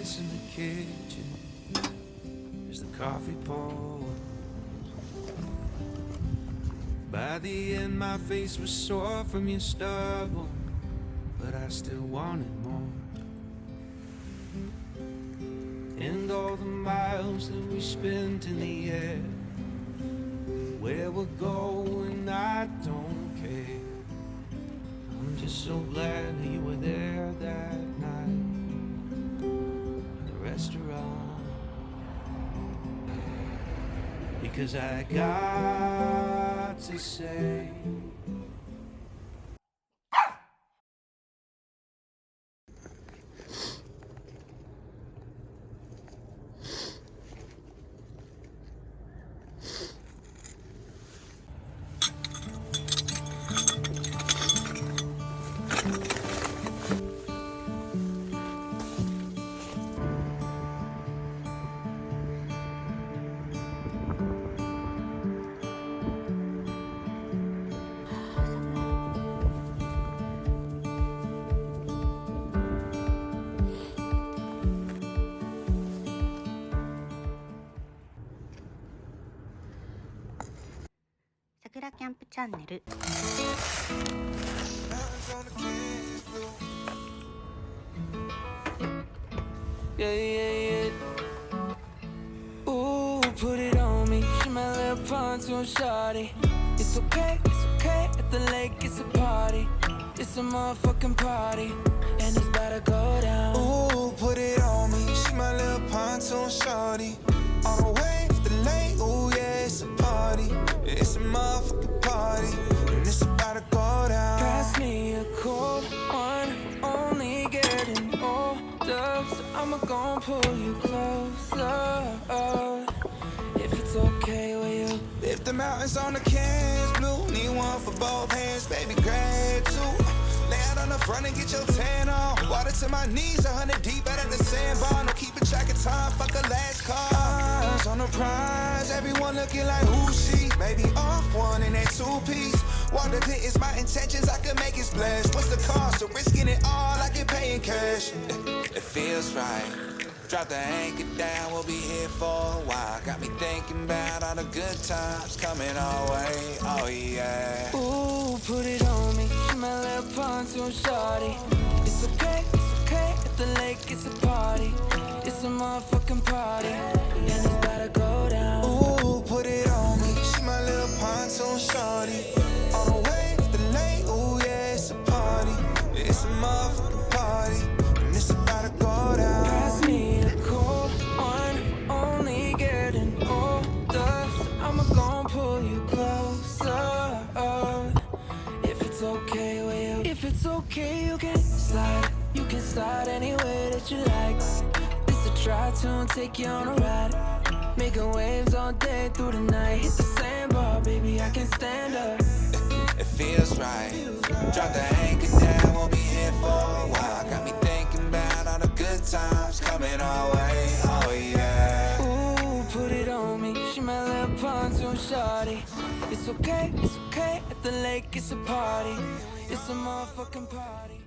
dance in the kitchen as the coffee pours. By the end my face was sore from your struggle, but I still wanted more. And all the miles that we spent in the air, where we're going I don't care. I'm just so glad that you were there that night in the restaurant, because I got to say,桜キャンプチャンネル。yeah, yeah, yeah. Ooh, put it on me. She my little pontoon shawty. It's okay at the lake, it's a party. It's a motherfucking party, and it's about to go down. Ooh, put it on me. She my little pontoon shawty. All the way at the lake, ooh yeah, it's a party. It's a motherfucking party, and it's about to go down. Pass me a cold one, we're only getting older, so I'ma gon' pull you closer. If it's okay with you. If the mountains on the cans blue, need one for both hands, baby, grab two. Lay out on the front and get your tan on. Water to my knees, 100 deep out of the sandbar. No keeping track of time, fuck a last call. Eyes on the prize, everyone looking like who she. Maybe off one in that two-piece. Water pit is my intentions, I could make it splash. What's the cost of risking it all? I can pay in cash. It feels right. Drop the anchor down, we'll be here for a while. Got me thinking about all the good times coming our way, oh yeah. Ooh, put it on me, she my little pontoon shawty. It's okay at the lake, it's a party. It's a motherfucking party, and it's about to go down. Ooh, put it on me, she my little pontoon shawty. All the way at the lake, ooh yeah, it's a party. It's a motherfucking party, and it's about to go down. Pass me a cold one, we're only getting older, so I'ma gon' pull you closer. If it's okay with you. If it's okay, you can slide. You can slide any way that you like. This a try-tune, take you on a ride. Making waves all day through the night. Hit the sandbar, baby, I can stand up. It feels right. Drop the anchor down, we'll be here for a while. Got me thinking about all the good times coming our way, oh yeah. Ooh, put it on me, she my little pontoon shawty. It's okay at the lake, it's a party. It's a motherfucking party.